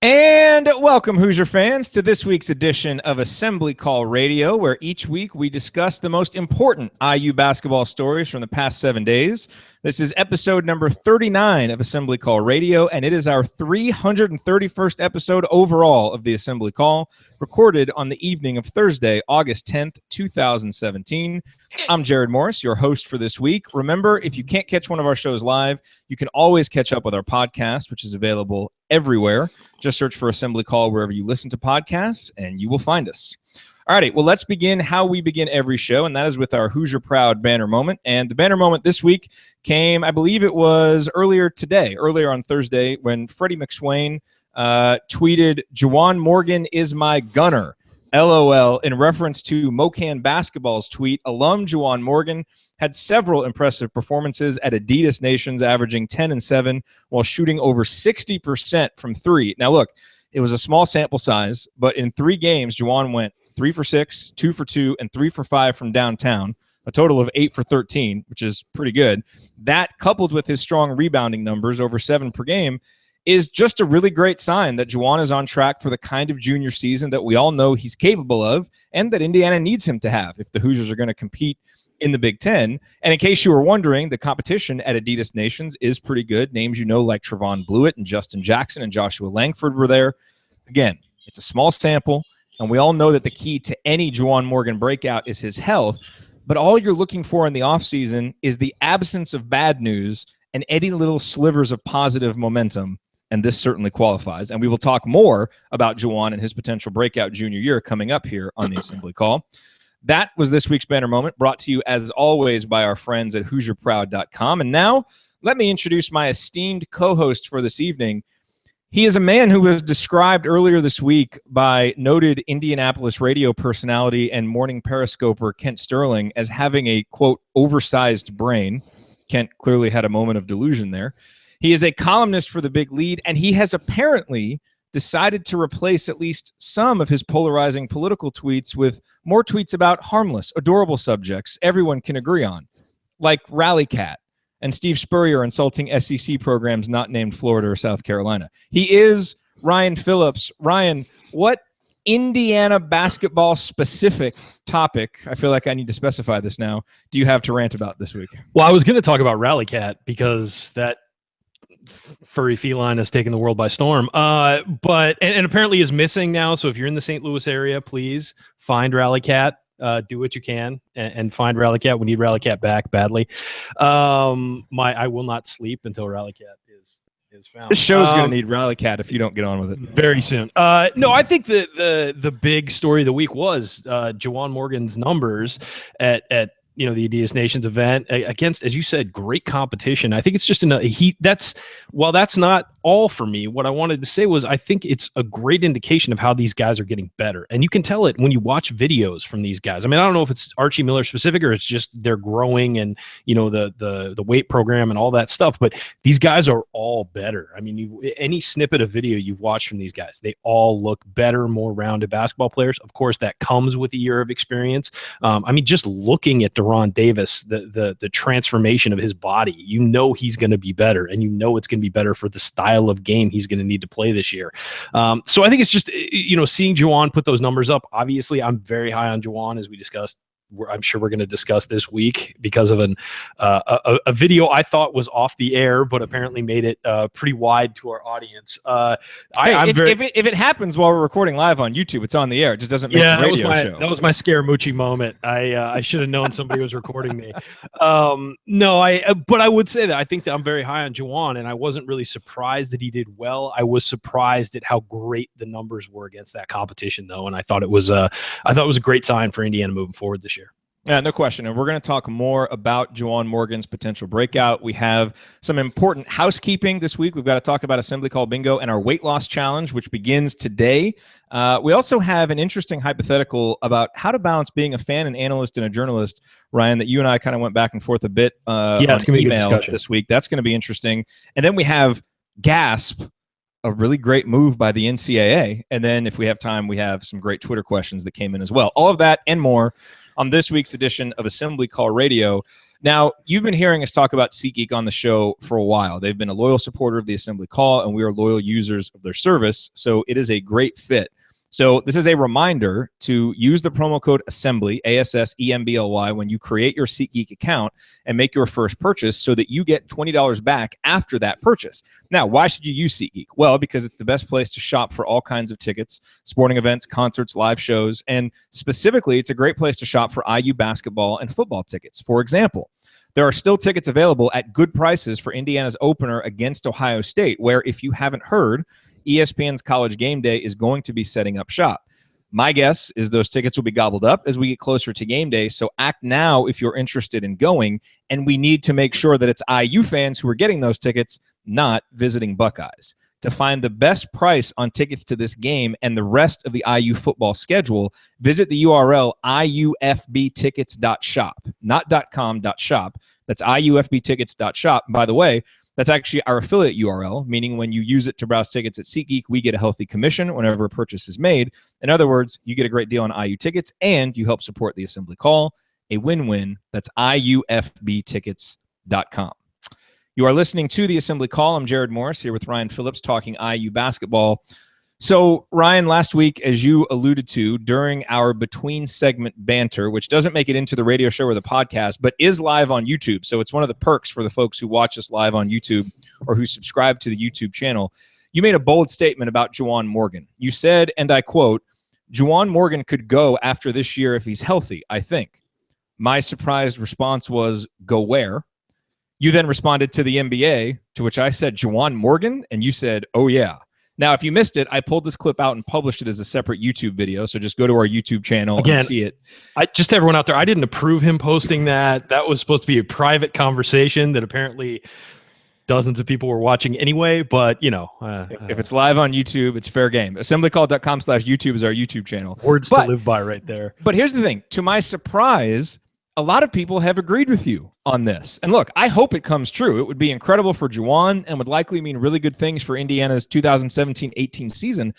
And welcome, Hoosier fans, to this week's edition of Assembly Call Radio, where each week we discuss the most important IU basketball stories from the past 7 days. This is episode number 39 of Assembly Call Radio, and it is our 331st episode overall of the Assembly Call, recorded on the evening of Thursday, August 10th, 2017. I'm Jared Morris, your host for this week. Remember, if you can't catch one of our shows live, you can always catch up with our podcast, which is available everywhere. Just search for Assembly Call wherever you listen to podcasts, and you will find us. All righty, well, let's begin how we begin every show, and that is with our Hoosier Proud banner moment. And the banner moment this week came, I believe it was earlier on Thursday, when Freddie McSwain tweeted, "Juwan Morgan is my gunner." LOL, in reference to Mocan Basketball's tweet. Alum Juwan Morgan had several impressive performances at Adidas Nations, averaging 10 and 7 while shooting over 60% from three. Now, look, it was a small sample size, but in 3 games, Juwan went 3 for 6, 2 for 2, and 3 for 5 from downtown, a total of 8 for 13, which is pretty good. That, coupled with his strong rebounding numbers, over 7 per game, is just a really great sign that Juwan is on track for the kind of junior season that we all know he's capable of and that Indiana needs him to have if the Hoosiers are going to compete in the Big Ten. And in case you were wondering, the competition at Adidas Nations is pretty good. Names you know like Trevon Blewett and Justin Jackson and Joshua Langford were there. Again, it's a small sample, and we all know that the key to any Juwan Morgan breakout is his health, but all you're looking for in the offseason is the absence of bad news and any little slivers of positive momentum. And this certainly qualifies. And we will talk more about Juwan and his potential breakout junior year coming up here on the Assembly Call. That was this week's banner moment, brought to you, as always, by our friends at HoosierProud.com. And now, let me introduce my esteemed co-host for this evening. He is a man who was described earlier this week by noted Indianapolis radio personality and morning periscoper Kent Sterling as having a, quote, oversized brain. Kent clearly had a moment of delusion there. He is a columnist for The Big Lead, and he has apparently decided to replace at least some of his polarizing political tweets with more tweets about harmless, adorable subjects everyone can agree on, like Rally Cat and Steve Spurrier insulting SEC programs not named Florida or South Carolina. He is Ryan Phillips. Ryan, what Indiana basketball specific topic, I feel like I need to specify this now, do you have to rant about this week? Well, I was going to talk about Rally Cat because that furry feline has taken the world by storm, but apparently is missing now. So if you're in the St. Louis area, please find Rally Cat. Do what you can and find Rally Cat. We need Rally Cat back badly. I will not sleep until Rally Cat is found. The show's going to need Rally Cat if you don't get on with it very soon. No, I think the big story of the week was Jawan Morgan's numbers at the Adidas Nations event against, as you said, great competition. I think it's just while that's not all for me, what I wanted to say was I think it's a great indication of how these guys are getting better. And you can tell it when you watch videos from these guys. I mean, I don't know if it's Archie Miller specific or it's just they're growing and, the weight program and all that stuff, but these guys are all better. I mean, any snippet of video you've watched from these guys, they all look better, more rounded basketball players. Of course, that comes with a year of experience. Just looking at Deron Davis, the transformation of his body, he's going to be better, and it's going to be better for the style of game he's going to need to play this year. So I think it's just, seeing Juwan put those numbers up. Obviously, I'm very high on Juwan, as we discussed. I'm sure we're going to discuss this week because of a video I thought was off the air, but apparently made it pretty wide to our audience. If it happens while we're recording live on YouTube, it's on the air. It just doesn't make the radio show. That was my Scaramucci moment. I should have known somebody was recording me. But I would say that I think that I'm very high on Juwan, and I wasn't really surprised that he did well. I was surprised at how great the numbers were against that competition, though, and I thought it was a great sign for Indiana moving forward this year. Yeah, no question. And we're going to talk more about Juwan Morgan's potential breakout. We have some important housekeeping this week. We've got to talk about Assembly Call Bingo and our weight loss challenge, which begins today. We also have an interesting hypothetical about how to balance being a fan, an analyst, and a journalist, Ryan, that you and I kind of went back and forth a bit on email this week. That's going to be interesting. And then we have Gasp, a really great move by the NCAA. And then if we have time, we have some great Twitter questions that came in as well. All of that and more on this week's edition of Assembly Call Radio. Now, you've been hearing us talk about SeatGeek on the show for a while. They've been a loyal supporter of the Assembly Call, and we are loyal users of their service, so it is a great fit. So this is a reminder to use the promo code ASSEMBLY, ASSEMBLY, when you create your SeatGeek account and make your first purchase so that you get $20 back after that purchase. Now, why should you use SeatGeek? Well, because it's the best place to shop for all kinds of tickets, sporting events, concerts, live shows, and specifically, it's a great place to shop for IU basketball and football tickets. For example, there are still tickets available at good prices for Indiana's opener against Ohio State, where, if you haven't heard, ESPN's College Game Day is going to be setting up shop. My guess is those tickets will be gobbled up as we get closer to game day, so act now if you're interested in going, and we need to make sure that it's IU fans who are getting those tickets, not visiting Buckeyes. To find the best price on tickets to this game and the rest of the IU football schedule, visit the URL iufbtickets.shop, not .com, .shop. That's iufbtickets.shop. By the way, that's actually our affiliate URL, meaning when you use it to browse tickets at SeatGeek, we get a healthy commission whenever a purchase is made. In other words, you get a great deal on IU tickets, and you help support the Assembly Call. A win-win. That's iufbtickets.com. You are listening to the Assembly Call. I'm Jared Morris here with Ryan Phillips talking IU basketball. So, Ryan, last week, as you alluded to, during our between segment banter, which doesn't make it into the radio show or the podcast, but is live on YouTube. So it's one of the perks for the folks who watch us live on YouTube or who subscribe to the YouTube channel. You made a bold statement about Juwan Morgan. You said, and I quote, "Juwan Morgan could go after this year if he's healthy, I think." My surprised response was, "Go where?" You then responded to the NBA, to which I said, "Juwan Morgan?" And you said, "Oh, yeah." Now, if you missed it, I pulled this clip out and published it as a separate YouTube video. So just go to our YouTube channel and see it. Just everyone out there, I didn't approve him posting that. That was supposed to be a private conversation that apparently dozens of people were watching anyway. But, you know. If it's live on YouTube, it's fair game. Assemblycall.com/YouTube is our YouTube channel. Words to live by right there. But here's the thing. To my surprise, a lot of people have agreed with you on this. And look, I hope it comes true. It would be incredible for Juwan and would likely mean really good things for Indiana's 2017-18 season.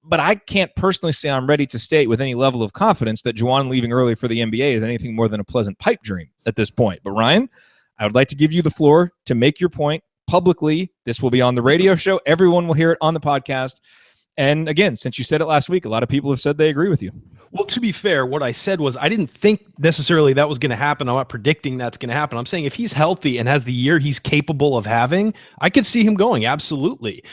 But I can't personally say I'm ready to state with any level of confidence that Juwan leaving early for the NBA is anything more than a pleasant pipe dream at this point. But Ryan, I would like to give you the floor to make your point publicly. This will be on the radio show. Everyone will hear it on the podcast. And again, since you said it last week, a lot of people have said they agree with you. Well, to be fair, what I said was I didn't think necessarily that was going to happen. I'm not predicting that's going to happen. I'm saying if he's healthy and has the year he's capable of having, I could see him going. Absolutely.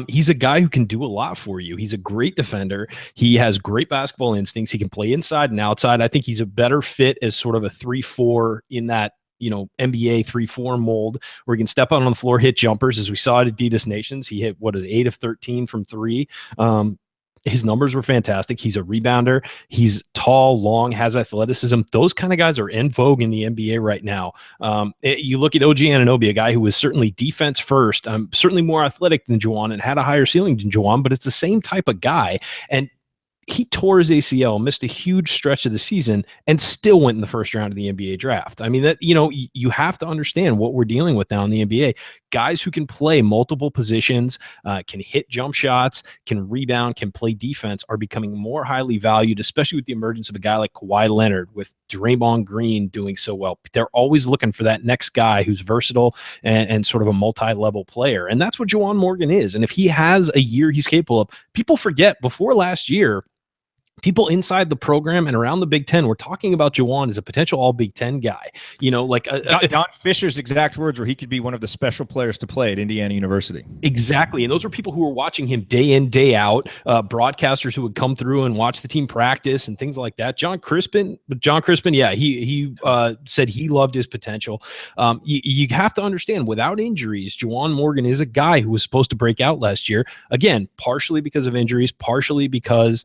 He's a guy who can do a lot for you. He's a great defender. He has great basketball instincts. He can play inside and outside. I think he's a better fit as sort of a 3-4 in that, NBA 3-4 mold where he can step out on the floor, hit jumpers, as we saw at Adidas Nations. He hit 8 of 13 from 3. His numbers were fantastic. He's a rebounder. He's tall, long, has athleticism. Those kind of guys are in vogue in the NBA right now. You look at OG Anunoby, a guy who was certainly defense first, certainly more athletic than Juwan and had a higher ceiling than Juwan, but it's the same type of guy. And he tore his ACL, missed a huge stretch of the season, and still went in the first round of the NBA draft. I mean, that you have to understand what we're dealing with now in the NBA. Guys who can play multiple positions, can hit jump shots, can rebound, can play defense are becoming more highly valued, especially with the emergence of a guy like Kawhi Leonard, with Draymond Green doing so well. They're always looking for that next guy who's versatile and sort of a multi-level player. And that's what Juwan Morgan is. And if he has a year he's capable of, people forget before last year, people inside the program and around the Big Ten were talking about Juwan as a potential all Big Ten guy. Don Fisher's exact words were he could be one of the special players to play at Indiana University. Exactly. And those were people who were watching him day in, day out, broadcasters who would come through and watch the team practice and things like that. John Crispin, yeah, he said he loved his potential. You have to understand, without injuries, Juwan Morgan is a guy who was supposed to break out last year. Again, partially because of injuries, partially because,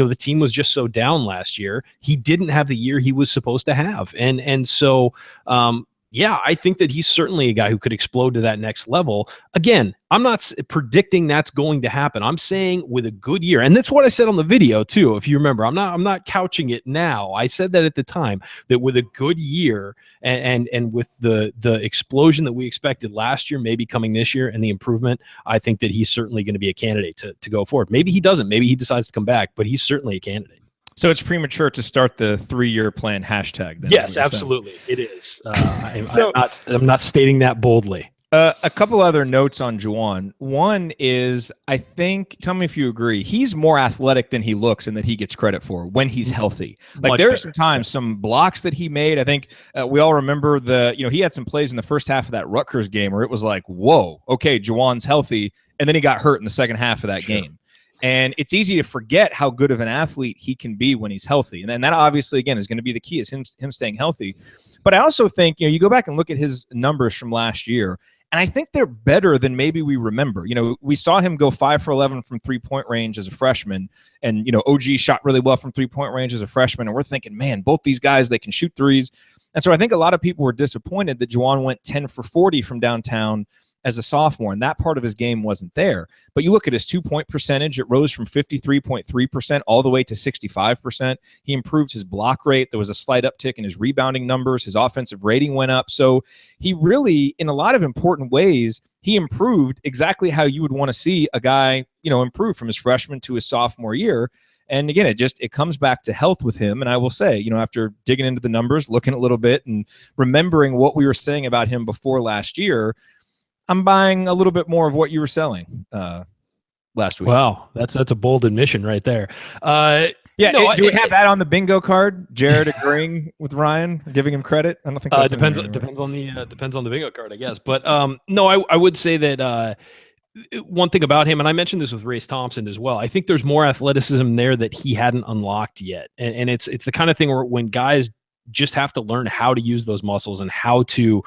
the team was just so down last year. He didn't have the year he was supposed to have. And so, I think that he's certainly a guy who could explode to that next level. Again, I'm not predicting that's going to happen. I'm saying with a good year, and that's what I said on the video too. If you remember, I'm not couching it now. I said that at the time, that with a good year and with the explosion that we expected last year, maybe coming this year, and the improvement, I think that he's certainly going to be a candidate to go forward. Maybe he doesn't. Maybe he decides to come back, but he's certainly a candidate. So it's premature to start the 3-year plan hashtag. Then, yes, absolutely, it is. So I'm not stating that boldly. A couple other notes on Juwan. One is, I think, tell me if you agree, he's more athletic than he looks and that he gets credit for when he's healthy. Like there are some times, some blocks that he made. I think we all remember he had some plays in the first half of that Rutgers game where it was like, whoa, okay, Juwan's healthy. And then he got hurt in the second half of that game. And it's easy to forget how good of an athlete he can be when he's healthy. And then that obviously, again, is going to be the key, is him staying healthy. But I also think, you go back and look at his numbers from last year, and I think they're better than maybe we remember. We saw him go 5 for 11 from three-point range as a freshman, and OG shot really well from three-point range as a freshman, and we're thinking, man, both these guys, they can shoot threes. And so I think a lot of people were disappointed that Juwan went 10 for 40 from downtown as a sophomore, and that part of his game wasn't there. But you look at his 2-point percentage, it rose from 53.3% all the way to 65%. He improved his block rate. There was a slight uptick in his rebounding numbers. His offensive rating went up. So he really, in a lot of important ways, he improved exactly how you would want to see a guy, improve from his freshman to his sophomore year. And again, it comes back to health with him. And I will say, after digging into the numbers, looking a little bit and remembering what we were saying about him before last year, I'm buying a little bit more of what you were selling last week. Wow, that's a bold admission right there. Do we have that on the bingo card? Jared agreeing with Ryan, giving him credit? I don't think that depends on the bingo card, I guess. But no, I would say that one thing about him, and I mentioned this with Race Thompson as well, I think there's more athleticism there that he hadn't unlocked yet, and it's the kind of thing where when guys just have to learn how to use those muscles and how to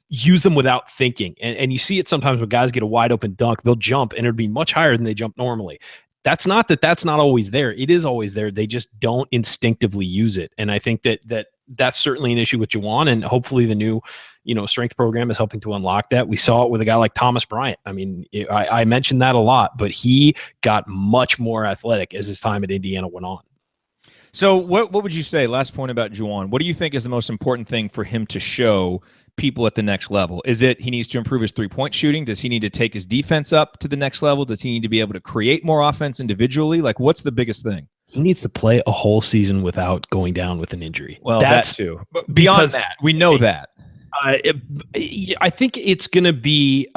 use them without thinking. And you see it sometimes when guys get a wide open dunk, they'll jump and it'd be much higher than they jump normally. That's not always there. It is always there. They just don't instinctively use it. And I think that's certainly an issue with Juwan, and hopefully the new, strength program is helping to unlock that. We saw it with a guy like Thomas Bryant. I mean, I mentioned that a lot, but he got much more athletic as his time at Indiana went on. So what would you say, last point about Juwan, what do you think is the most important thing for him to show people at the next level? Is it he needs to improve his three-point shooting? Does he need to take his defense up to the next level? Does he need to be able to create more offense individually? Like, what's the biggest thing? He needs to play a whole season without going down with an injury. Well, that too. But beyond that, we know that. I think it's going to be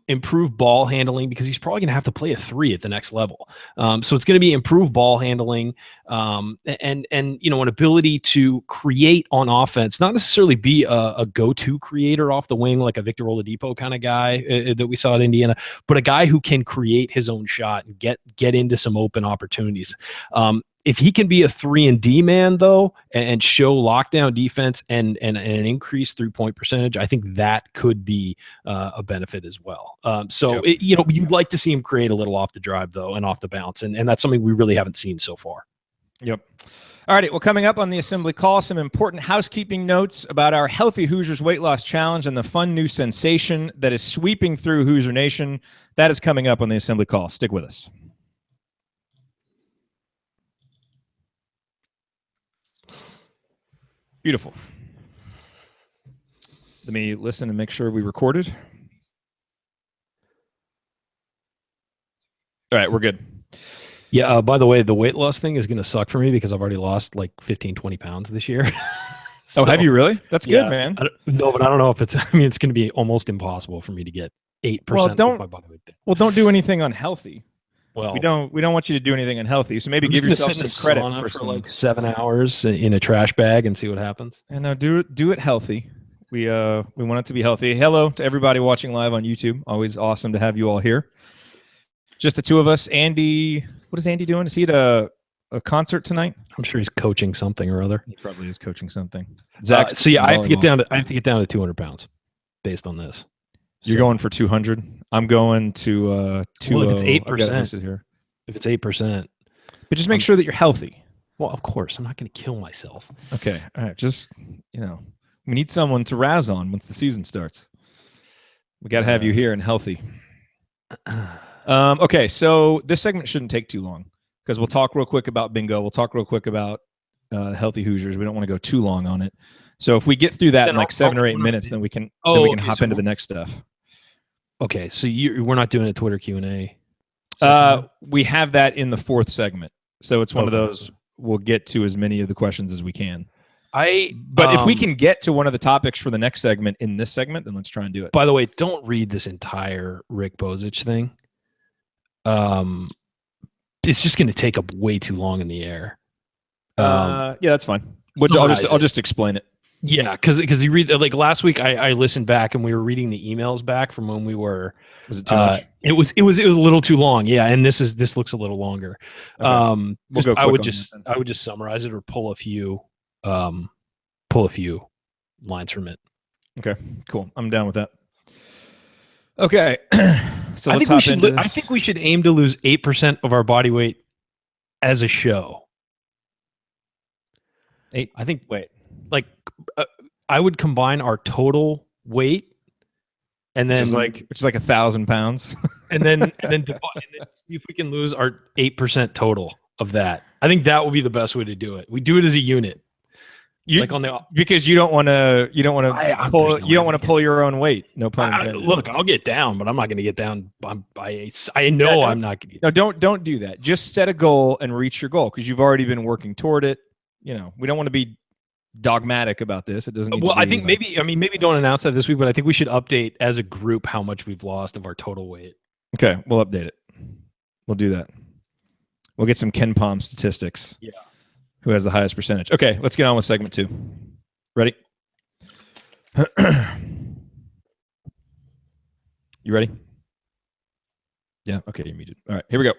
improved ball handling, because he's probably going to have to play a 3 at the next level. So it's going to be improved ball handling and an ability to create on offense, not necessarily be a go-to creator off the wing like a Victor Oladipo kind of guy that we saw at Indiana, but a guy who can create his own shot and get into some open opportunities. If he can be a 3-and-D man, though, and show lockdown defense and an increased 3-point percentage, I think that could be a benefit as well. You'd like to see him create a little off the drive, though, and off the bounce, and that's something we really haven't seen so far. Yep. All righty. Well, coming up on the Assembly Call, some important housekeeping notes about our Healthy Hoosiers Weight Loss Challenge and the fun new sensation that is sweeping through Hoosier Nation. That is coming up on the Assembly Call. Stick with us. Beautiful. Let me listen and make sure we recorded. All right, we're good. Yeah, by the way, the weight loss thing is going to suck for me because I've already lost like 15, 20 pounds this year. So, have you really? That's good, man. No, but I don't know if it's going to be almost impossible for me to get 8% of my body weight there. Well, don't do anything unhealthy. Well, we don't want you to do anything unhealthy. So maybe give yourself some credit for like 7 hours in a trash bag and see what happens. And now do it healthy. We want it to be healthy. Hello to everybody watching live on YouTube. Always awesome to have you all here. Just the two of us. Andy, what is Andy doing? Is he at a concert tonight? I'm sure he's coaching something or other. He probably is coaching something. Zach, I have to get down to 200 pounds based on this. You're going for 200. I'm going to 2. Well, if it's 8%, if it's 8%, but just make sure that you're healthy. Well, of course, I'm not going to kill myself. Okay, all right. Just we need someone to razz on once the season starts. We got to have you here and healthy. Okay, so this segment shouldn't take too long because we'll talk real quick about bingo. We'll talk real quick about Healthy Hoosiers. We don't want to go too long on it. So if we get through that in like 7 or 8 minutes, then we can hop into the next stuff. Okay, so we're not doing a Twitter Q&A. We have that in the 4th segment. So it's one of Okay. those, we'll get to as many of the questions as we can. But if we can get to one of the topics for the next segment in this segment, then let's try and do it. By the way, don't read this entire Rick Bozich thing. It's just going to take up way too long in the air. Yeah, that's fine. I'll just explain it. Yeah, because you read, like last week, I listened back and we were reading the emails back from when we were. Was it too much? It was a little too long. Yeah, and this looks a little longer. Okay. I would just summarize it or pull a few lines from it. Okay, cool. I'm down with that. Okay, so I think we should aim to lose 8% of our body weight as a show. 8. I think. Wait. Like, I would combine our total weight, and then which is like 1,000 pounds, and then see if we can lose our 8% total of that. I think that would be the best way to do it. We do it as a unit. Because you don't want to pull your own weight. No pun intended. Look, I'll get down, but I'm not going to get down. I know I'm not going to. No, don't do that. Just set a goal and reach your goal because you've already been working toward it. We don't want to be dogmatic about this. It doesn't. I think maybe don't announce that this week, but I think we should update as a group how much we've lost of our total weight. Okay, we'll update it. We'll do that. We'll get some Ken Palm statistics. Yeah. Who has the highest percentage? Okay, let's get on with segment 2. Ready? You ready? Yeah. Okay, you're muted. All right, here we go.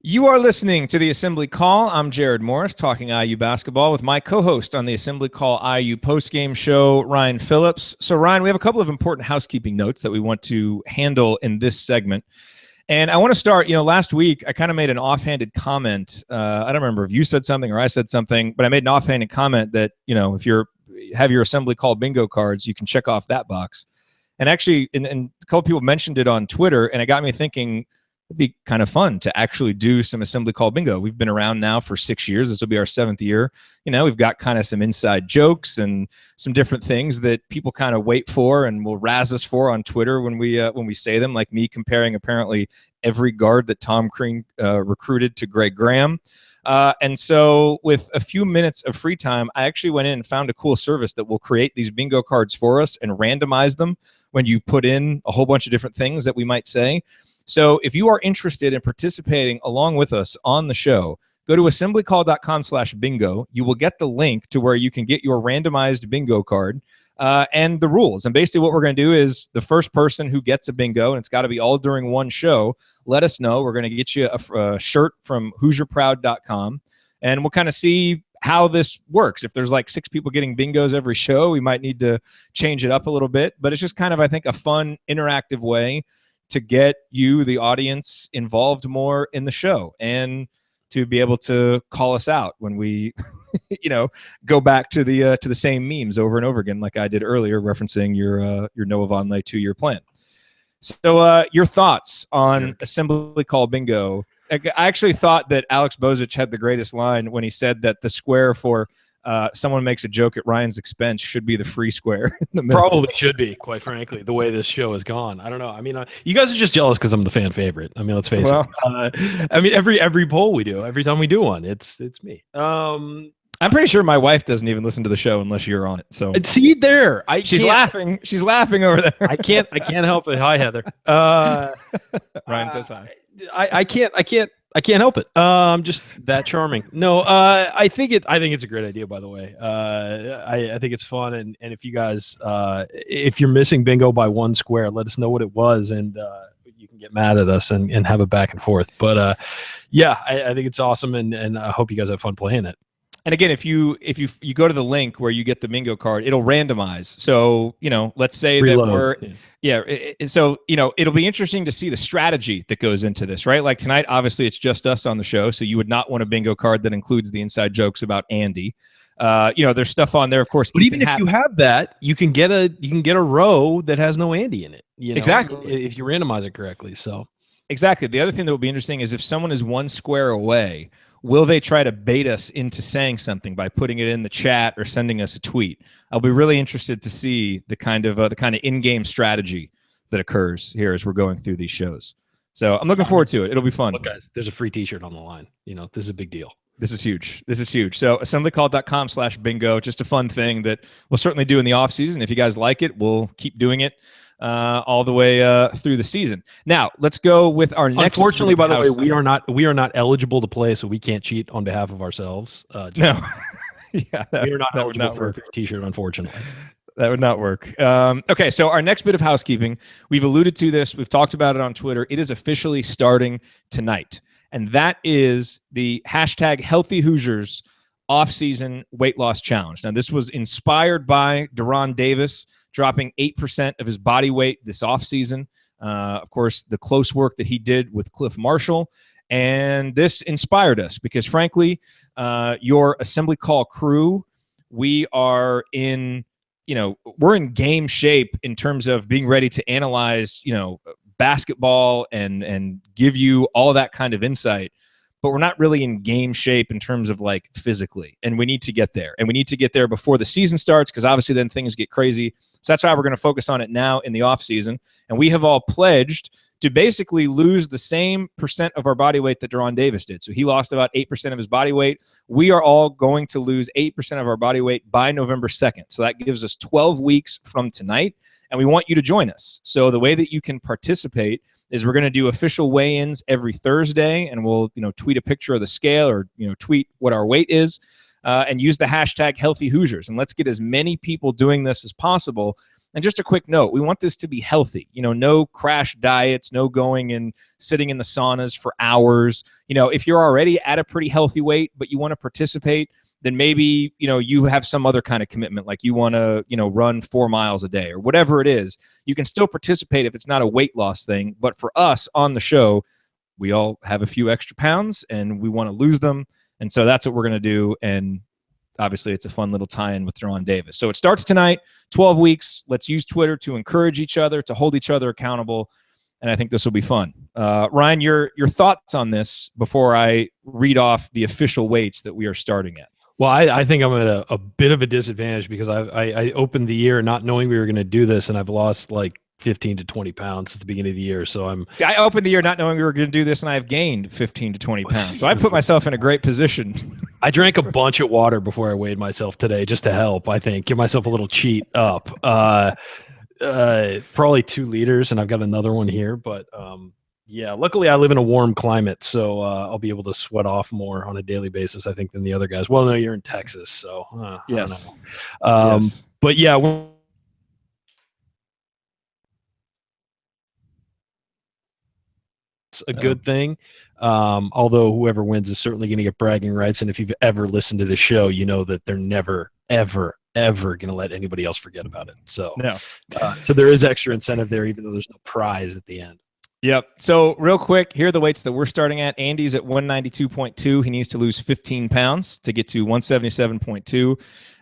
You are listening to the Assembly Call. I'm Jared Morris, talking IU basketball with my co-host on the Assembly Call IU postgame show, Ryan Phillips. So, Ryan, we have a couple of important housekeeping notes that we want to handle in this segment. And I want to start, last week I kind of made an offhanded comment. I don't remember if you said something or I said something, but I made an offhanded comment that, if you have your Assembly Call bingo cards, you can check off that box. And actually, and a couple people mentioned it on Twitter, and it got me thinking, it'd be kind of fun to actually do some Assembly Call bingo. We've been around now for 6 years. This will be our 7th year. We've got kind of some inside jokes and some different things that people kind of wait for and will razz us for on Twitter when we say them, like me comparing apparently every guard that Tom Crean recruited to Greg Graham. And so with a few minutes of free time, I actually went in and found a cool service that will create these bingo cards for us and randomize them when you put in a whole bunch of different things that we might say. So if you are interested in participating along with us on the show, go to assemblycall.com/bingo. You will get the link to where you can get your randomized bingo card and the rules. And basically what we're going to do is the first person who gets a bingo, and it's got to be all during one show, let us know. We're going to get you a shirt from HoosierProud.com, and we'll kind of see how this works. If there's like 6 people getting bingos every show, we might need to change it up a little bit. But it's just kind of, I think, a fun, interactive way to get you, the audience, involved more in the show and to be able to call us out when we, go back to the same memes over and over again, like I did earlier, referencing your Noah Vonleh 2-year plan. So your thoughts on Assembly Call bingo? I actually thought that Alex Bozich had the greatest line when he said that the square for someone makes a joke at Ryan's expense should be the free square in the middle. Probably should be, quite frankly, the way this show has gone. I don't know. I mean, you guys are just jealous because I'm the fan favorite. I mean, let's face it. I mean, every poll we do, every time we do one, it's me. I'm pretty sure my wife doesn't even listen to the show unless you're on it. So see there, she's laughing. She's laughing over there. I can't help it. Hi, Heather. Ryan says hi. I can't help it. I'm just that charming. No, I think it's a great idea, by the way. I think it's fun. And if you guys, if you're missing bingo by 1 square, let us know what it was. And you can get mad at us and have a back and forth. But I think it's awesome. And I hope you guys have fun playing it. And again, if you go to the link where you get the bingo card, it'll randomize. So, let's say Reload. So, it'll be interesting to see the strategy that goes into this, right? Like tonight, obviously it's just us on the show. So you would not want a bingo card that includes the inside jokes about Andy. There's stuff on there, of course. But even if you have that, you can get a row that has no Andy in it. Exactly. If you randomize it correctly. So exactly. The other thing that will be interesting is if someone is 1 square away, will they try to bait us into saying something by putting it in the chat or sending us a tweet? I'll be really interested to see the kind of in-game strategy that occurs here as we're going through these shows. So I'm looking forward to it. It'll be fun. Look, guys, there's a free T-shirt on the line. This is a big deal. This is huge. This is huge. So assemblycall.com/bingo, just a fun thing that we'll certainly do in the off season. If you guys like it, we'll keep doing it all the way through the season. Now let's go with our next. Unfortunately, by the way, we are not eligible to play, so we can't cheat on behalf of ourselves. No, yeah, we are not eligible for a free T-shirt, unfortunately. That would not work. Okay, so our next bit of housekeeping, we've alluded to this. We've talked about it on Twitter. It is officially starting tonight. And that is the hashtag Healthy Hoosiers off-season weight loss challenge. Now, this was inspired by Deron Davis dropping 8% of his body weight this offseason. Of course, the close work that he did with Cliff Marshall. And this inspired us because, frankly, your assembly call crew, we are in, we're in game shape in terms of being ready to analyze, basketball and give you all that kind of insight, but we're not really in game shape in terms of like physically, and we need to get there, and we need to get there before the season starts, because obviously then things get crazy. So that's why we're going to focus on it now in the off season, and we have all pledged to basically lose the same percent of our body weight that Deron Davis did. So he lost about 8% of his body weight. We are all going to lose 8% of our body weight by November 2nd. So that gives us 12 weeks from tonight, and we want you to join us. So the way that you can participate is we're going to do official weigh-ins every Thursday, and we'll tweet a picture of the scale or tweet what our weight is, and use the hashtag Healthy Hoosiers. And let's get as many people doing this as possible. And just a quick note, we want this to be healthy. No crash diets, no going and sitting in the saunas for hours. If you're already at a pretty healthy weight, but you want to participate, then maybe, you have some other kind of commitment, like you want to, run 4 miles a day or whatever it is. You can still participate if it's not a weight loss thing. But for us on the show, we all have a few extra pounds and we want to lose them. And so that's what we're going to do. And obviously, it's a fun little tie-in with Deron Davis. So it starts tonight, 12 weeks. Let's use Twitter to encourage each other, to hold each other accountable, and I think this will be fun. Ryan, your thoughts on this before I read off the official weights that we are starting at? Well, I think I'm at a bit of a disadvantage because I opened the year not knowing we were going to do this, and I've lost like 15 to 20 pounds at the beginning of the year. So I opened the year not knowing we were going to do this, and I've gained 15 to 20 pounds. So I put myself in a great position. I drank a bunch of water before I weighed myself today just to help, I think. Give myself a little cheat up. Probably 2 liters, and I've got another one here. But yeah, luckily I live in a warm climate, so I'll be able to sweat off more on a daily basis, I think, than the other guys. Well, no, you're in Texas, so yes. I don't know. Yes. But yeah, a good thing. Although whoever wins is certainly going to get bragging rights. And if you've ever listened to the show, you know that they're never, ever, ever going to let anybody else forget about it. So, no. So there is extra incentive there, even though there's no prize at the end. Yep. So real quick, here are the weights that we're starting at. Andy's at 192.2. He needs to lose 15 pounds to get to 177.2.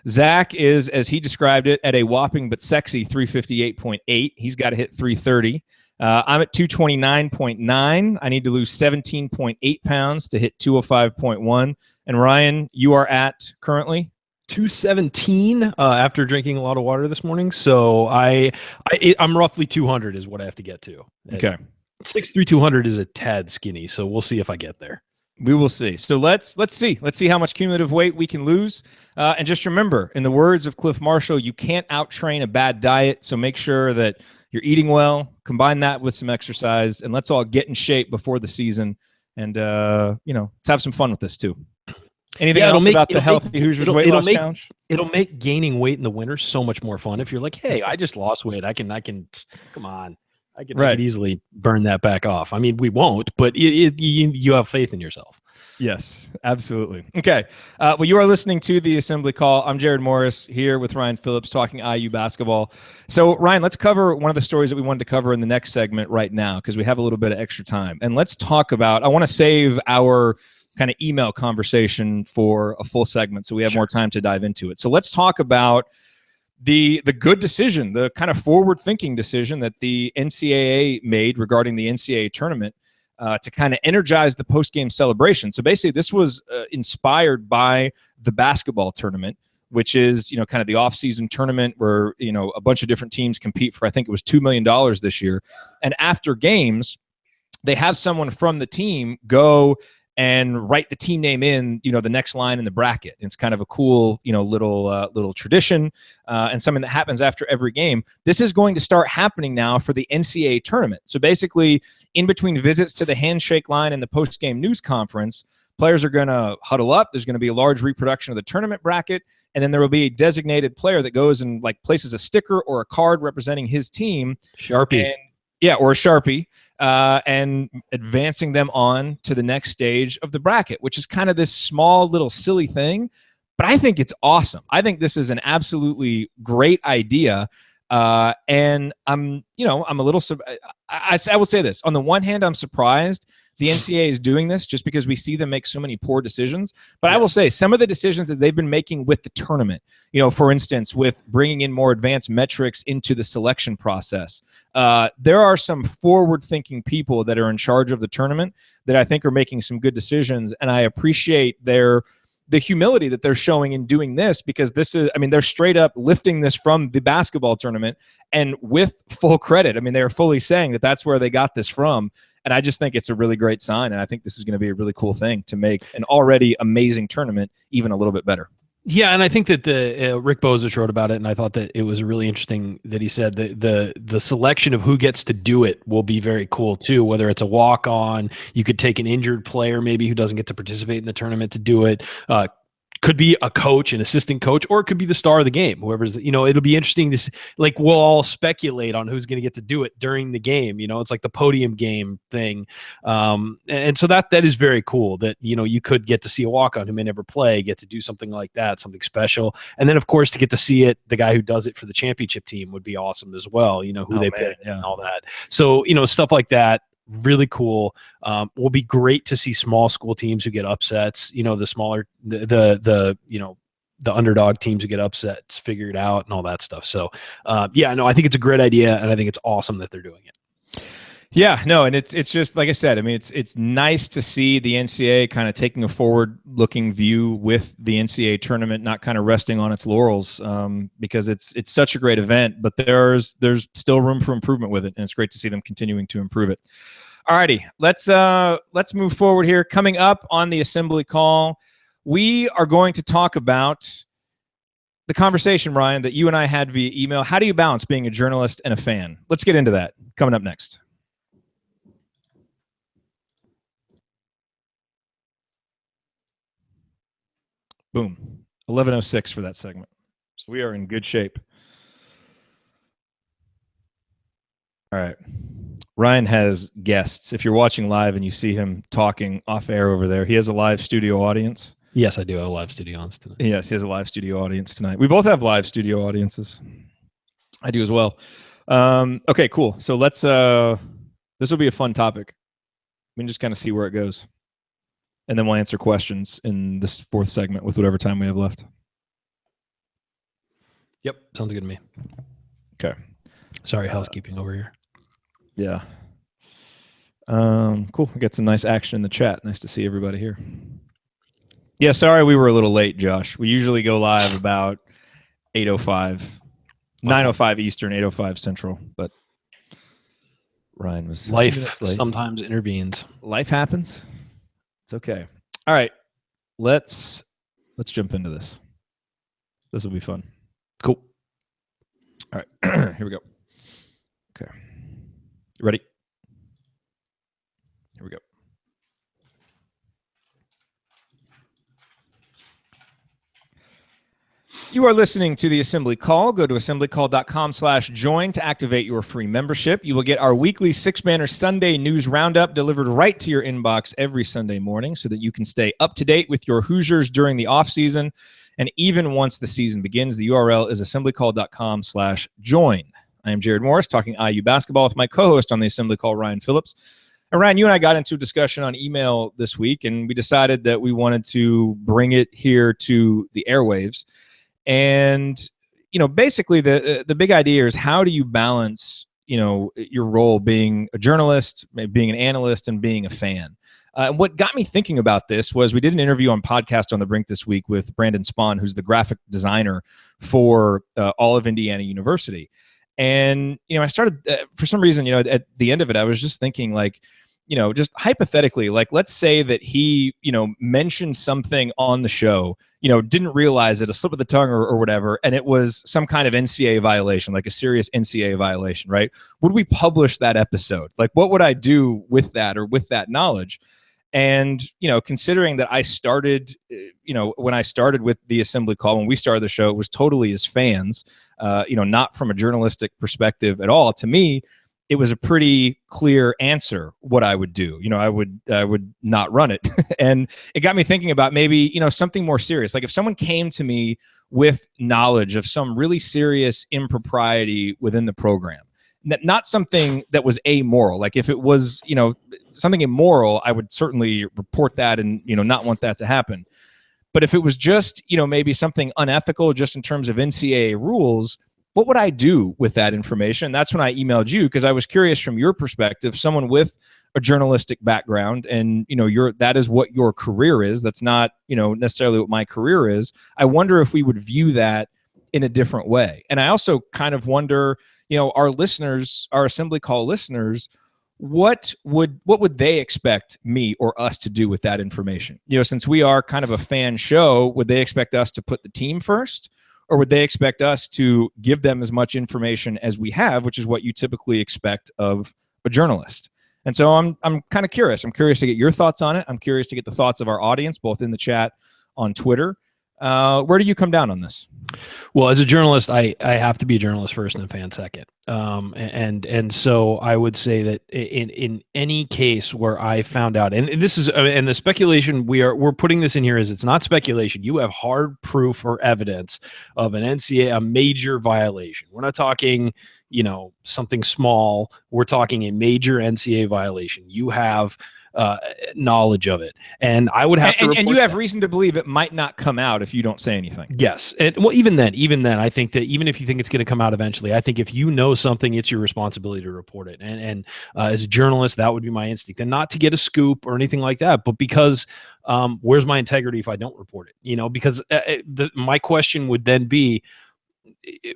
Zach is, as he described it, at a whopping but sexy 358.8. He's got to hit 330. I'm at 229.9. I need to lose 17.8 pounds to hit 205.1. And Ryan, you are at currently 217 after drinking a lot of water this morning. So I'm roughly 200 is what I have to get to. Okay. 6'3", 200 is a tad skinny. So we'll see if I get there. We will see. So let's see how much cumulative weight we can lose. And just remember, in the words of Cliff Marshall, you can't out-train a bad diet. So make sure that you're eating well, combine that with some exercise, and let's all get in shape before the season. And, let's have some fun with this too. Anything else about the Healthy Hoosiers weight loss challenge? It'll make gaining weight in the winter so much more fun. If you're like, hey, I just lost weight. I can, come on. I could easily burn that back off. I mean, we won't, but you have faith in yourself. Yes, absolutely. Okay. Well, you are listening to the Assembly Call. I'm Jared Morris here with Ryan Phillips talking IU basketball. So, Ryan, let's cover one of the stories that we wanted to cover in the next segment right now because we have a little bit of extra time. And let's talk about, I want to save our kind of email conversation for a full segment so we have more time to dive into it. So let's talk about the good decision, the kind of forward-thinking decision that the NCAA made regarding the NCAA tournament. to kind of energize the post-game celebration. So basically, this was inspired by the basketball tournament, which is, kind of the off-season tournament where, a bunch of different teams compete for, I think it was $2 million this year. And after games, they have someone from the team go and write the team name in, the next line in the bracket. It's kind of a cool, little tradition and something that happens after every game. This is going to start happening now for the NCAA tournament. So basically, in between visits to the handshake line and the post-game news conference, players are going to huddle up. There's going to be a large reproduction of the tournament bracket, and then there will be a designated player that goes and places a sticker or a card representing his team. Sharpie. Or a Sharpie. And advancing them on to the next stage of the bracket, which is kind of this small little silly thing, but I think it's awesome. I think this is an absolutely great idea. And I'm a little, I will say this. On the one hand, I'm surprised the NCAA is doing this just because we see them make so many poor decisions. But yes. I will say some of the decisions that they've been making with the tournament, for instance, with bringing in more advanced metrics into the selection process, there are some forward-thinking people that are in charge of the tournament that I think are making some good decisions, and I appreciate the humility that they're showing in doing this, because this is, they're straight up lifting this from the basketball tournament and with full credit. They're fully saying that that's where they got this from. And I just think it's a really great sign. And I think this is going to be a really cool thing to make an already amazing tournament even a little bit better. Yeah, and I think that the Rick Bozich wrote about it, and I thought that it was really interesting that he said that the selection of who gets to do it will be very cool too. Whether it's a walk-on, you could take an injured player maybe who doesn't get to participate in the tournament to do it. Could be a coach, an assistant coach, or it could be the star of the game. Whoever's, it'll be interesting to see, we'll all speculate on who's going to get to do it during the game. It's like the podium game thing. And so that is very cool that, you could get to see a walk-on who may never play, get to do something like that, something special. And then of course to get to see it, the guy who does it for the championship team would be awesome as well. Who they pick and all that. So, stuff like that. Really cool. Will be great to see small school teams who get upsets, the smaller, the underdog teams who get upsets figured out and all that stuff. So I think it's a great idea, and I think it's awesome that they're doing it. Yeah, no, and it's just like I said. It's nice to see the NCAA kind of taking a forward-looking view with the NCAA tournament, not kind of resting on its laurels, because it's such a great event. But there's still room for improvement with it, and it's great to see them continuing to improve it. Alrighty, let's move forward here. Coming up on the assembly call, we are going to talk about the conversation, Ryan, that you and I had via email. How do you balance being a journalist and a fan? Let's get into that. Coming up next. Boom. 11:06 for that segment. So we are in good shape. All right. Ryan has guests. If you're watching live and you see him talking off air over there, he has a live studio audience. Yes, I do have a live studio audience tonight. Yes, he has a live studio audience tonight. We both have live studio audiences. I do as well. Okay, cool. So let's this will be a fun topic. We can just kind of see where it goes. And then we'll answer questions in this fourth segment with whatever time we have left. Yep, sounds good to me. Okay. Sorry, housekeeping over here. Yeah. Cool. We got some nice action in the chat. Nice to see everybody here. Yeah, sorry we were a little late, Josh. We usually go live about 8:05, 9:05 Eastern, 8:05 Central, but Ryan was life sometimes intervenes. Life happens. It's okay. All right. Let's jump into this. This will be fun. Cool. All right. Here we go. Okay. You ready? Here we go. You are listening to the Assembly Call. Go to assemblycall.com/join to activate your free membership. You will get our weekly 6-banner Sunday news roundup delivered right to your inbox every Sunday morning so that you can stay up to date with your Hoosiers during the offseason. And even once the season begins, the URL is assemblycall.com/join. I am Jared Morris, talking IU basketball with my co-host on the Assembly Call, Ryan Phillips. And Ryan, you and I got into a discussion on email this week, and we decided that we wanted to bring it here to the airwaves. And, basically the big idea is, how do you balance, your role being a journalist, being an analyst, and being a fan. What got me thinking about this was we did an interview on Podcast on the Brink this week with Brandon Spahn, who's the graphic designer for all of Indiana University. And, I started, for some reason, at the end of it, I was just thinking like, just hypothetically, like, let's say that he, mentioned something on the show, didn't realize it, a slip of the tongue or whatever, and it was some kind of NCAA violation, like a serious NCAA violation, right? Would we publish that episode? Like, what would I do with that or with that knowledge? And, considering that I started, when I started with the Assembly Call, when we started the show, it was totally as fans, not from a journalistic perspective at all. To me, it was a pretty clear answer what I would do. I would not run it. And it got me thinking about maybe, something more serious. Like if someone came to me with knowledge of some really serious impropriety within the program, not something that was amoral. Like if it was, something immoral, I would certainly report that and, not want that to happen. But if it was just, maybe something unethical just in terms of NCAA rules, what would I do with that information? That's when I emailed you, because I was curious from your perspective, someone with a journalistic background, and that is what your career is. That's not necessarily what my career is. I wonder if we would view that in a different way. And I also kind of wonder, our listeners, our Assembly Call listeners, what would they expect me or us to do with that information? Since we are kind of a fan show, would they expect us to put the team first? Or would they expect us to give them as much information as we have, which is what you typically expect of a journalist? And so I'm kind of curious. I'm curious to get your thoughts on it. I'm curious to get the thoughts of our audience, both in the chat, on Twitter. Where do you come down on this? Well, as a journalist, I have to be a journalist first and a fan second. And so I would say that in any case where I found out, and this is, and the speculation we're putting this in here is, it's not speculation. You have hard proof or evidence of an NCAA, a major violation. We're not talking, something small. We're talking a major NCAA violation. You have knowledge of it, and I would have to report. And you have reason to believe it might not come out if you don't say anything. Yes, and well, even then, I think that even if you think it's going to come out eventually, I think if you know something, it's your responsibility to report it. And as a journalist, that would be my instinct, and not to get a scoop or anything like that, but because where's my integrity if I don't report it? Because my question would then be,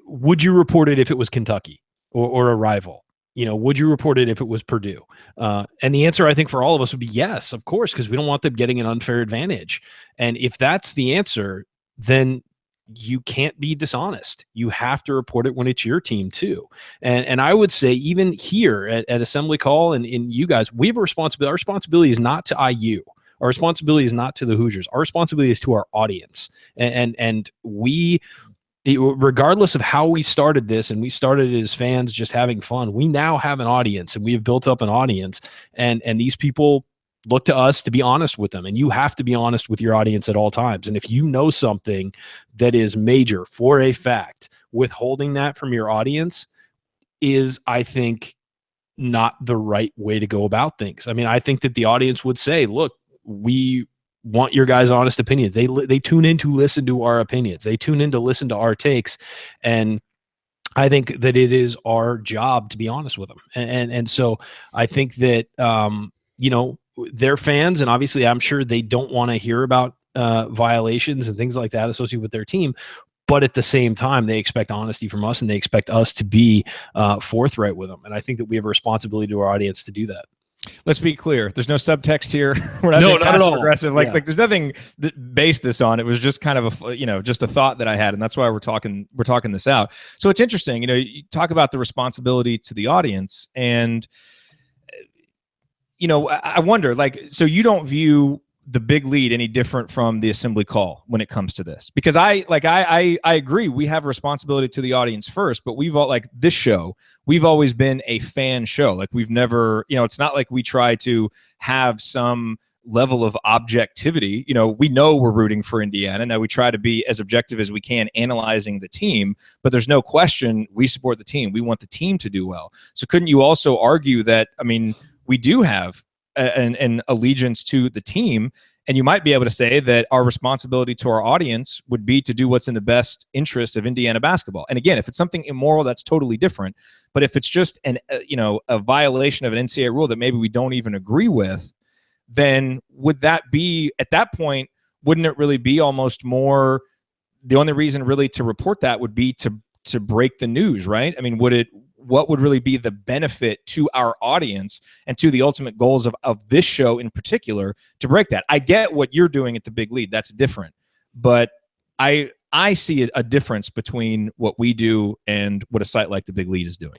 would you report it if it was Kentucky or a rival? Would you report it if it was Purdue? And the answer, I think, for all of us would be yes, of course, because we don't want them getting an unfair advantage. And if that's the answer, then you can't be dishonest. You have to report it when it's your team too. And I would say even here at Assembly Call and in you guys, we have a responsibility. Our responsibility is not to IU. Our responsibility is not to the Hoosiers. Our responsibility is to our audience. And we, regardless of how we started this, and we started it as fans just having fun, we now have an audience, and we have built up an audience, and these people look to us to be honest with them. And you have to be honest with your audience at all times. And if you know something that is major for a fact, withholding that from your audience is, I think, not the right way to go about things. I mean, I think that the audience would say, look, we want your guys' honest opinions. They tune in to listen to our opinions. They tune in to listen to our takes. And I think that it is our job to be honest with them. And so I think that, they're fans, and obviously I'm sure they don't want to hear about violations and things like that associated with their team. But at the same time, they expect honesty from us, and they expect us to be forthright with them. And I think that we have a responsibility to our audience to do that. Let's be clear. There's no subtext here. We're not passive aggressive. Like there's nothing that based this on. It was just kind of a, just a thought that I had, and that's why we're talking this out. So it's interesting. You talk about the responsibility to the audience, and I wonder, so you don't view the big lead any different from the Assembly Call when it comes to this? Because I agree, we have a responsibility to the audience first, but we've all, this show, we've always been a fan show. We've never, it's not like we try to have some level of objectivity. We know we're rooting for Indiana. Now we try to be as objective as we can analyzing the team, but there's no question we support the team. We want the team to do well. So couldn't you also argue that, we do have an allegiance to the team, And you might be able to say that our responsibility to our audience would be to do what's in the best interest of Indiana basketball. And again, if it's something immoral, that's totally different. But if it's just a violation of an NCAA rule that maybe we don't even agree with, then would that be, at that point, wouldn't it really be almost more, the only reason really to report that would be to break the news, right? I mean, what would really be the benefit to our audience and to the ultimate goals of this show in particular to break that? I get what you're doing at the Big Lead. That's different. But I see a difference between what we do and what a site like the Big Lead is doing.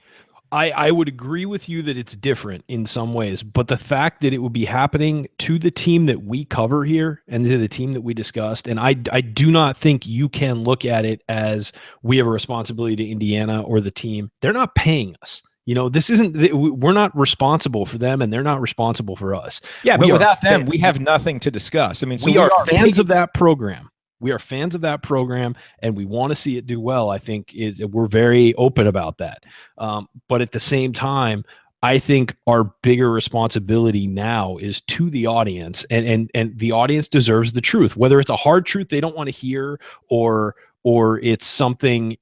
I would agree with you that it's different in some ways, but the fact that it would be happening to the team that we cover here and to the team that we discussed, and I do not think you can look at it as we have a responsibility to Indiana or the team. They're not paying us. This isn't, we're not responsible for them and they're not responsible for us. Yeah, but without them, we have nothing to discuss. I mean, so we are fans of that program. We are fans of that program, and we want to see it do well. I think we're very open about that. But at the same time, I think our bigger responsibility now is to the audience, and the audience deserves the truth, whether it's a hard truth they don't want to hear or it's something,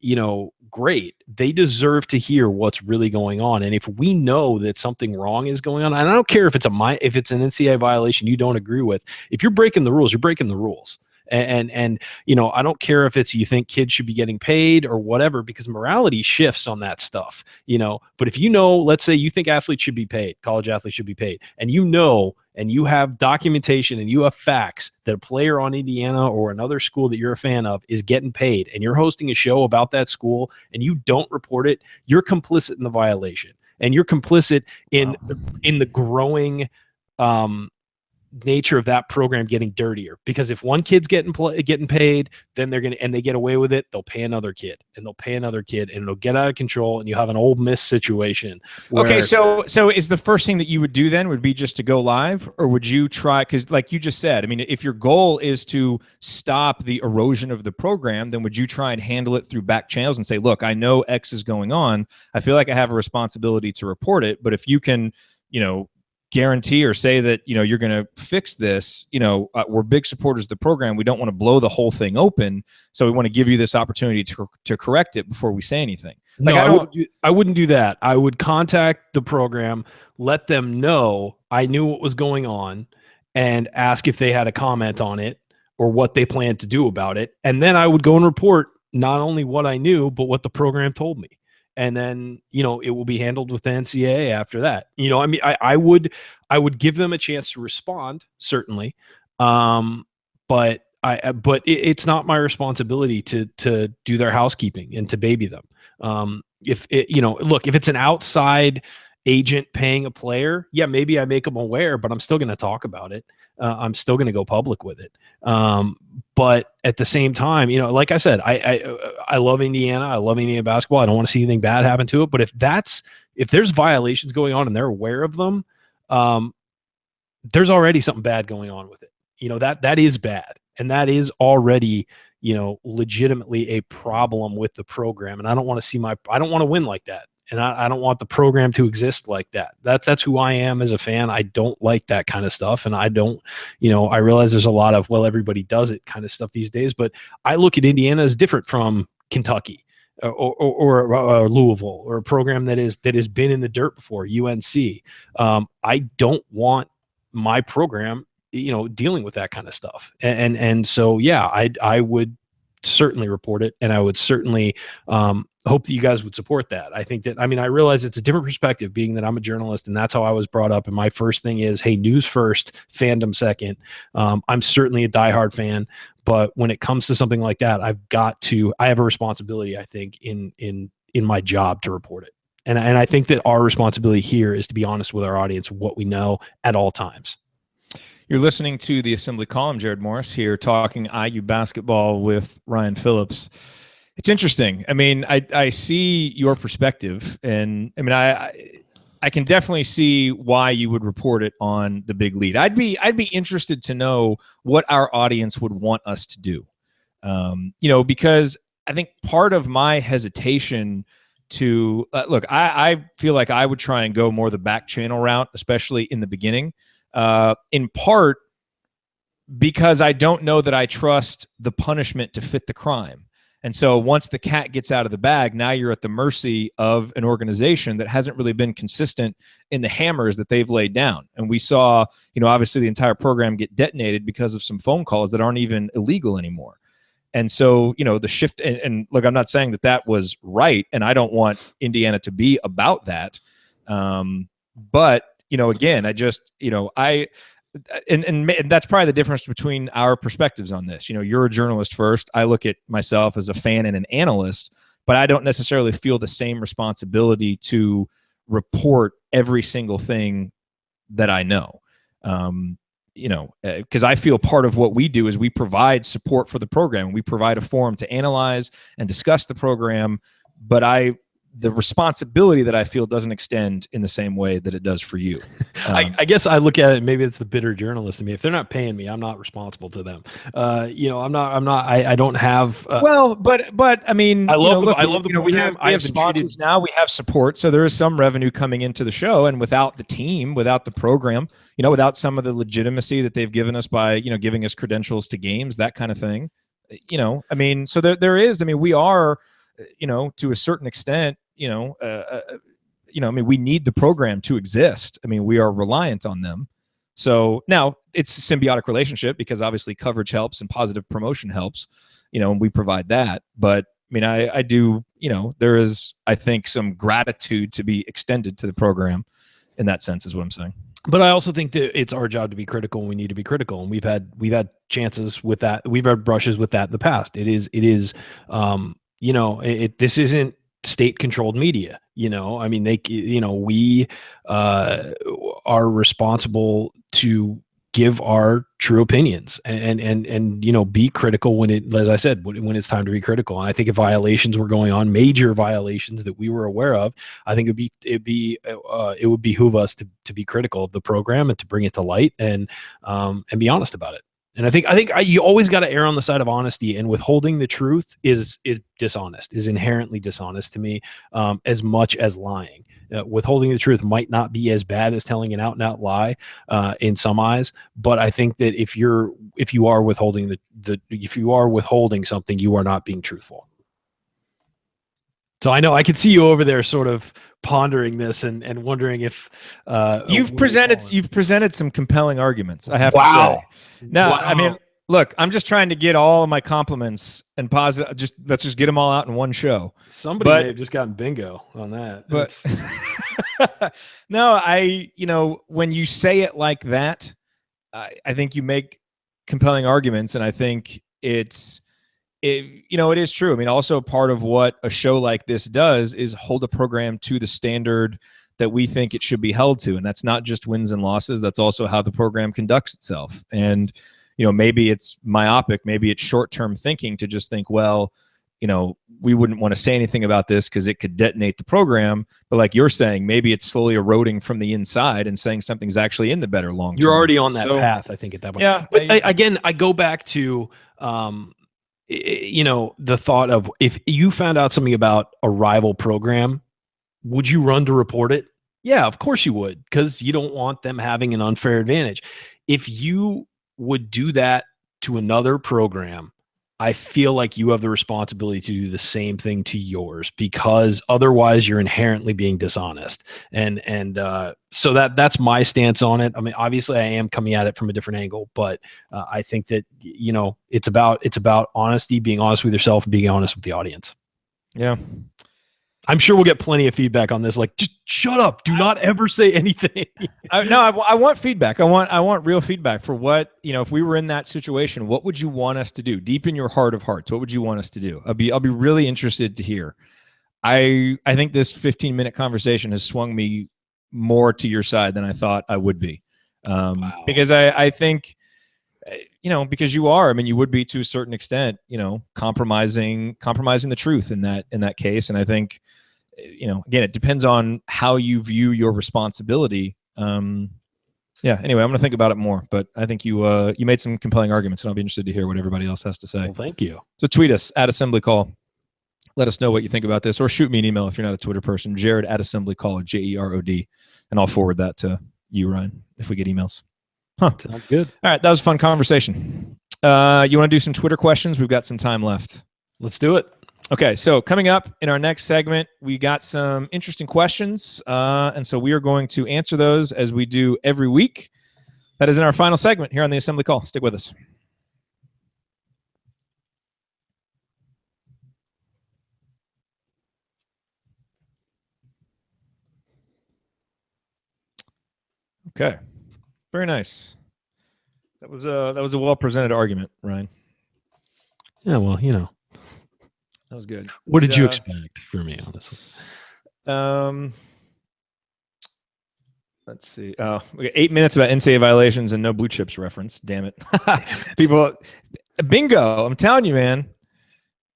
great. They deserve to hear what's really going on. And if we know that something wrong is going on, and I don't care if it's an NCAA violation you don't agree with, if you're breaking the rules, you're breaking the rules. And I don't care if it's you think kids should be getting paid or whatever, because morality shifts on that stuff, But if let's say you think athletes should be paid, college athletes should be paid, and and you have documentation and you have facts that a player on Indiana or another school that you're a fan of is getting paid, and you're hosting a show about that school and you don't report it, you're complicit in the violation, and you're complicit in the growing nature of that program getting dirtier. Because if one kid's getting paid, then they get away with it, they'll pay another kid and they'll pay another kid, and it'll get out of control, and you have an Ole Miss situation. Okay, so is the first thing that you would do then would be just to go live, or would you try, because like you just said, I mean, if your goal is to stop the erosion of the program, then would you try and handle it through back channels and say, look, I know X is going on, I feel like I have a responsibility to report it, but if you can guarantee or say that you're going to fix this, we're big supporters of the program, we don't want to blow the whole thing open, so we want to give you this opportunity to correct it before we say anything. I wouldn't do that. I would contact the program, let them know I knew what was going on, and ask if they had a comment on it or what they planned to do about it, and then I would go and report not only what I knew but what the program told me. And then, it will be handled with the NCAA after that. I would give them a chance to respond, certainly. But it's not my responsibility to do their housekeeping and to baby them. If it's an outside agent paying a player, yeah, maybe I make them aware, but I'm still going to talk about it. I'm still going to go public with it. But at the same time, like I said, I love Indiana. I love Indiana basketball. I don't want to see anything bad happen to it. But if there's violations going on and they're aware of them, there's already something bad going on with it. That is bad. And that is already, legitimately a problem with the program. And I don't want to I don't want to win like that. And I don't want the program to exist like that. That's who I am as a fan. I don't like that kind of stuff. And I don't, I realize there's a lot of, well, everybody does it kind of stuff these days. But I look at Indiana as different from Kentucky or Louisville, or a program that has been in the dirt before, UNC. I don't want my program, dealing with that kind of stuff. And so, yeah, I would certainly report it, and I would certainly hope that you guys would support that. I think that, I realize it's a different perspective, being that I'm a journalist and that's how I was brought up. And my first thing is, hey, news first, fandom second. I'm certainly a diehard fan, but when it comes to something like that, I have a responsibility, I think, in my job to report it. And I think that our responsibility here is to be honest with our audience, what we know at all times. You're listening to the Assembly Column. Jared Morris here, talking IU basketball with Ryan Phillips. It's interesting. I see your perspective, and I can definitely see why you would report it on the Big Lead. I'd be interested to know what our audience would want us to do. Because I think part of my hesitation to look, I feel like I would try and go more the back channel route, especially in the beginning. In part because I don't know that I trust the punishment to fit the crime. And so once the cat gets out of the bag, now you're at the mercy of an organization that hasn't really been consistent in the hammers that they've laid down. And we saw, obviously the entire program get detonated because of some phone calls that aren't even illegal anymore. And so, the shift, and look, I'm not saying that was right, and I don't want Indiana to be about that. But, again, I just, and that's probably the difference between our perspectives on this. You're a journalist first. I look at myself as a fan and an analyst, but I don't necessarily feel the same responsibility to report every single thing that I know. Because I feel part of what we do is we provide support for the program. We provide a forum to analyze and discuss the program, but the responsibility that I feel doesn't extend in the same way that it does for you. I guess I look at it, maybe it's the bitter journalist in me. If they're not paying me, I'm not responsible to them. I don't have, but I mean, I love the program. We have sponsors now, we have support. So there is some revenue coming into the show, and without the team, without the program, without some of the legitimacy that they've given us by, giving us credentials to games, that kind of thing, so there is, we are, to a certain extent, we need the program to exist. We are reliant on them. So now it's a symbiotic relationship because obviously coverage helps and positive promotion helps, and we provide that. But I do, there is, I think, some gratitude to be extended to the program in that sense is what I'm saying. But I also think that it's our job to be critical, and we need to be critical. And we've had chances with that. We've had brushes with that in the past. This isn't state-controlled media. We are responsible to give our true opinions and be critical when as I said, when it's time to be critical. And I think if violations were going on, major violations that we were aware of, I think it would behoove us to be critical of the program and to bring it to light and be honest about it. And I think you always got to err on the side of honesty, and withholding the truth is dishonest, is inherently dishonest to me, as much as lying. Withholding the truth might not be as bad as telling an out and out lie in some eyes, but I think that if you are withholding something, you are not being truthful. So I know I could see you over there sort of pondering this and wondering if you've presented some compelling arguments, I have to say. Now, look, I'm just trying to get all of my compliments and positive. Let's just get them all out in one show. Somebody may have just gotten bingo on that. But no, when you say it like that, I think you make compelling arguments, and I think it is true. Also part of what a show like this does is hold a program to the standard that we think it should be held to. And that's not just wins and losses. That's also how the program conducts itself. And, maybe it's myopic, maybe it's short-term thinking to just think, well, we wouldn't want to say anything about this because it could detonate the program. But like you're saying, maybe it's slowly eroding from the inside and saying something's actually in the better long-term. You're already on that path, I think, at that point. Yeah. But I go back to, the thought of, if you found out something about a rival program, would you run to report it? Yeah, of course you would, because you don't want them having an unfair advantage. If you would do that to another program, I feel like you have the responsibility to do the same thing to yours, because otherwise you're inherently being dishonest. And so that's my stance on it. Obviously I am coming at it from a different angle, but I think that, it's about honesty, being honest with yourself and being honest with the audience. Yeah. I'm sure we'll get plenty of feedback on this. Like, just shut up. Do not ever say anything. I want feedback. I want real feedback for what, if we were in that situation, what would you want us to do deep in your heart of hearts? What would you want us to do? I'll be really interested to hear. I think this 15-minute conversation has swung me more to your side than I thought I would be. Wow. Because I think, because you are, you would be to a certain extent, compromising the truth in that case. And I think, again, it depends on how you view your responsibility. Anyway, I'm going to think about it more, but I think you made some compelling arguments, and I'll be interested to hear what everybody else has to say. Well, thank you. So tweet us at Assembly Call. Let us know what you think about this, or shoot me an email if you're not a Twitter person, Jared at Assembly Call, JEROD, and I'll forward that to you, Ryan, if we get emails. Huh. Sounds good. All right, that was a fun conversation. You want to do some Twitter questions? We've got some time left. Let's do it. Okay, so coming up in our next segment, we got some interesting questions, and so we are going to answer those as we do every week. That is in our final segment here on the Assembly Call. Stick with us. Okay, very nice. That was a well presented argument, Ryan. Yeah, well, you know, that was good. What did you expect from me, honestly? Let's see. Oh, we got 8 minutes about NCAA violations and no blue chips reference. Damn it. People, bingo. I'm telling you, man.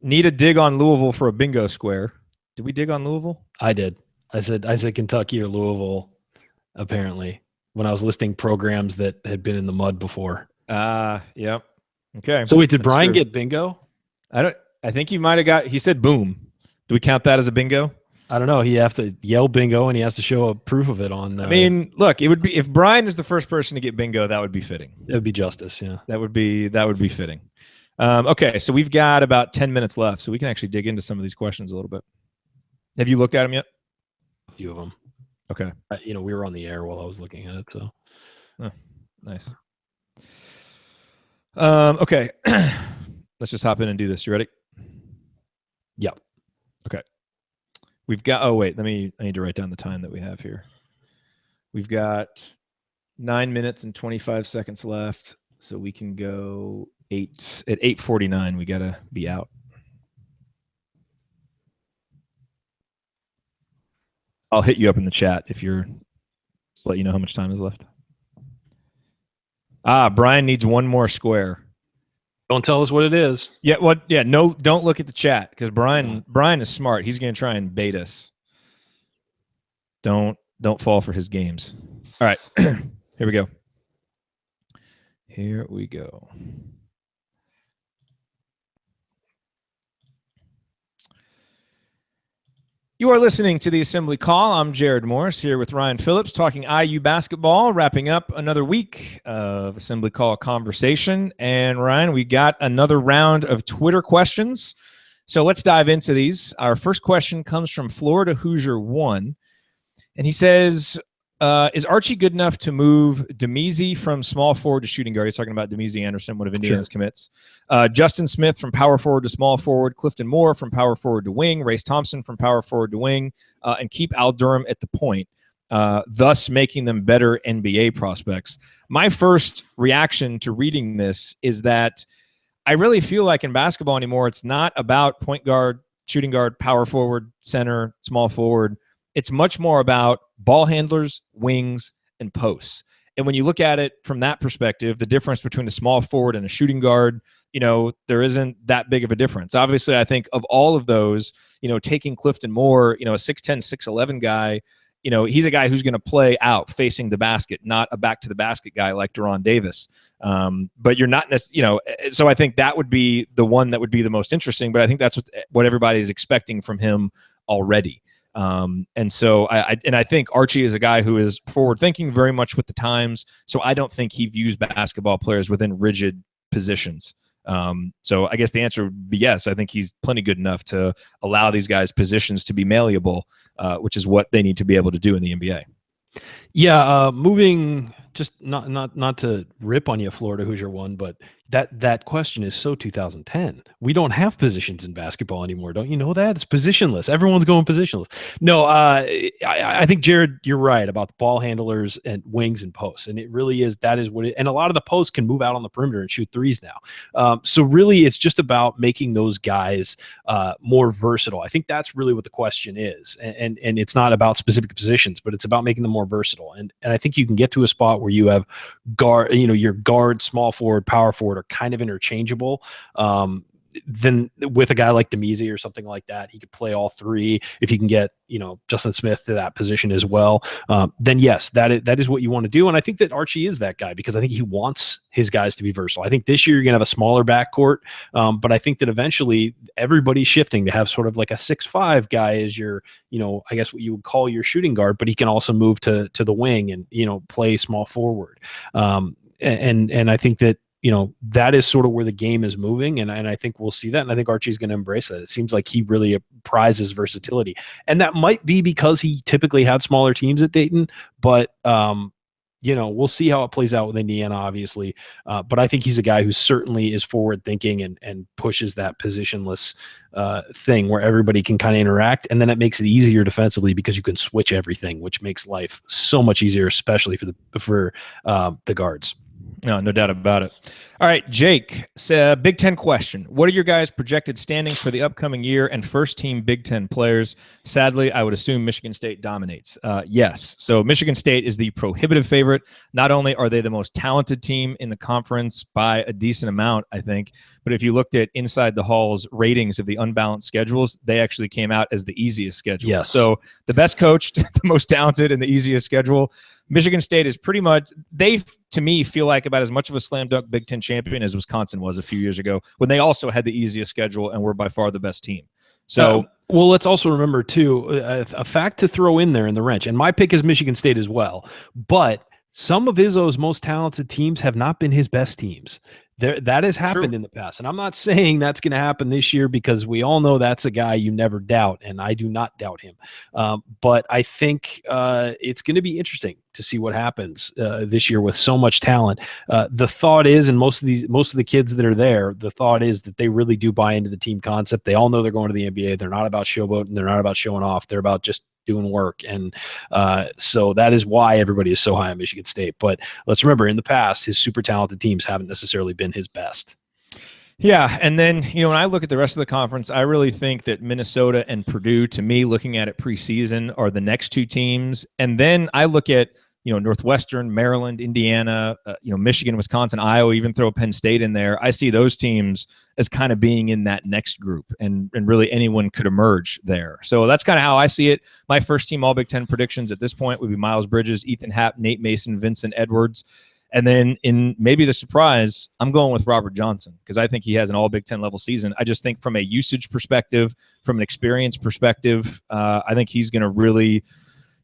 Need a dig on Louisville for a bingo square. Did we dig on Louisville? I did. I said Kentucky or Louisville, apparently, when I was listing programs that had been in the mud before. Yep. Okay. So wait, did Brian get bingo? I think he might have got, he said boom. Do we count that as a bingo? I don't know. He have to yell bingo and he has to show a proof of it on. I mean, look, it would be, if Brian is the first person to get bingo, that would be fitting. It would be justice. Yeah. That would be fitting. Okay. So we've got about 10 minutes left, so we can actually dig into some of these questions a little bit. Have you looked at them yet? A few of them. Okay. We were on the air while I was looking at it. So. Oh, nice. Okay. Let's just hop in and do this. You ready? Yep. Okay. We've got, I need to write down the time that we have here. We've got 9 minutes and 25 seconds left. So we can go at 8:49. We got to be out. I'll hit you up in the chat if you're, let you know how much time is left. Brian needs one more square. Don't tell us what it is. Yeah, no, don't look at the chat because Brian is smart. He's going to try and bait us. Don't fall for his games. All right. Here we go. Here we go. You are listening to the Assembly Call. I'm Jared Morris here with Ryan Phillips talking IU basketball, wrapping up another week of Assembly Call conversation. And Ryan, we got another round of Twitter questions. So let's dive into these. Our first question comes from Florida Hoosier 1. And he says, is Archie good enough to move Demezi from small forward to shooting guard? He's talking about Demezi Anderson, one of Indiana's commits. Justin Smith from power forward to small forward. Clifton Moore from power forward to wing. Race Thompson from power forward to wing. And keep Al Durham at the point, thus making them better NBA prospects. My first reaction to reading this is that I really feel like in basketball anymore, it's not about point guard, shooting guard, power forward, center, small forward. It's much more about ball handlers, wings, and posts. And when you look at it from that perspective, the difference between a small forward and a shooting guard, there isn't that big of a difference. Obviously, I think of all of those, taking Clifton Moore, a 6'10", 6'11" guy, he's a guy who's going to play out facing the basket, not a back to the basket guy like Deron Davis. But you're not necessarily, so I think that would be the one that would be the most interesting, but I think that's what everybody's expecting from him already. And so I think Archie is a guy who is forward thinking very much with the times. So I don't think he views basketball players within rigid positions. So I guess the answer would be yes. I think he's plenty good enough to allow these guys positions to be malleable, which is what they need to be able to do in the NBA. Yeah. Moving, just not to rip on you, Florida Hoosier 1, but that question is so 2010. We don't have positions in basketball anymore. Don't you know that? It's positionless. Everyone's going positionless. No, I think, Jared, you're right about the ball handlers and wings and posts. And it really is, that is what it, and a lot of the posts can move out on the perimeter and shoot threes now. So really it's just about making those guys more versatile. I think that's really what the question is. And it's not about specific positions, but it's about making them more versatile. And I think you can get to a spot where you have your guard, small forward, power forward are kind of interchangeable. Then with a guy like Demezi or something like that, he could play all three. If you can get, Justin Smith to that position as well, then yes, that is what you want to do. And I think that Archie is that guy because I think he wants his guys to be versatile. I think this year you're going to have a smaller backcourt, but I think that eventually everybody's shifting to have sort of like a 6'5" guy as your, I guess what you would call your shooting guard, but he can also move to the wing and, play small forward. and I think that, that is sort of where the game is moving. And I think we'll see that. And I think Archie's going to embrace that. It seems like he really prizes versatility. And that might be because he typically had smaller teams at Dayton, but, we'll see how it plays out with Indiana, obviously. But I think he's a guy who certainly is forward thinking and pushes that positionless thing where everybody can kind of interact. And then it makes it easier defensively because you can switch everything, which makes life so much easier, especially for the guards. No doubt about it. All right, Jake, Big Ten question. What are your guys' projected standings for the upcoming year and first-team Big Ten players? Sadly, I would assume Michigan State dominates. Yes. So Michigan State is the prohibitive favorite. Not only are they the most talented team in the conference by a decent amount, I think, but if you looked at Inside the Hall's ratings of the unbalanced schedules, they actually came out as the easiest schedule. Yes. So the best coached, the most talented, and the easiest schedule. Michigan State is pretty much, they, to me, feel like about as much of a slam dunk Big Ten champion as Wisconsin was a few years ago when they also had the easiest schedule and were by far the best team. So, well, let's also remember, too, a fact to throw in there in the wrench, and my pick is Michigan State as well, but some of Izzo's most talented teams have not been his best teams. That has happened in the past. And I'm not saying that's going to happen this year because we all know that's a guy you never doubt, and I do not doubt him. But I think it's going to be interesting to see what happens this year with so much talent. The thought is, and most of the kids that are there, the thought is that they really do buy into the team concept. They all know they're going to the NBA. They're not about showboating. They're not about showing off. They're about just doing work. And so that is why everybody is so high on Michigan State. But let's remember, in the past, his super talented teams haven't necessarily been his best. Yeah, and then, when I look at the rest of the conference, I really think that Minnesota and Purdue, to me, looking at it preseason, are the next two teams. And then I look at, Northwestern, Maryland, Indiana, Michigan, Wisconsin, Iowa, even throw Penn State in there. I see those teams as kind of being in that next group, and really anyone could emerge there. So that's kind of how I see it. My first team All Big Ten predictions at this point would be Miles Bridges, Ethan Happ, Nate Mason, Vincent Edwards. And then in maybe the surprise, I'm going with Robert Johnson because I think he has an all Big Ten level season. I just think from a usage perspective, from an experience perspective, I think he's going to really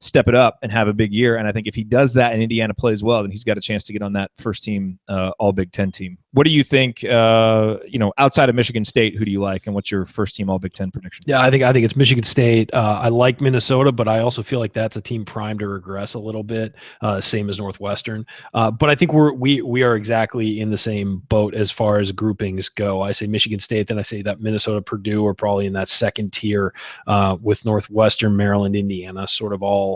step it up and have a big year. And I think if he does that and Indiana plays well, then he's got a chance to get on that first team all Big Ten team. What do you think, outside of Michigan State, who do you like, and what's your first team all Big Ten prediction? Yeah, I think it's Michigan State. I like Minnesota, but I also feel like that's a team primed to regress a little bit, same as Northwestern. But I think we are exactly in the same boat as far as groupings go. I say Michigan State, then I say that Minnesota, Purdue are probably in that second tier, with Northwestern, Maryland, Indiana, sort of all,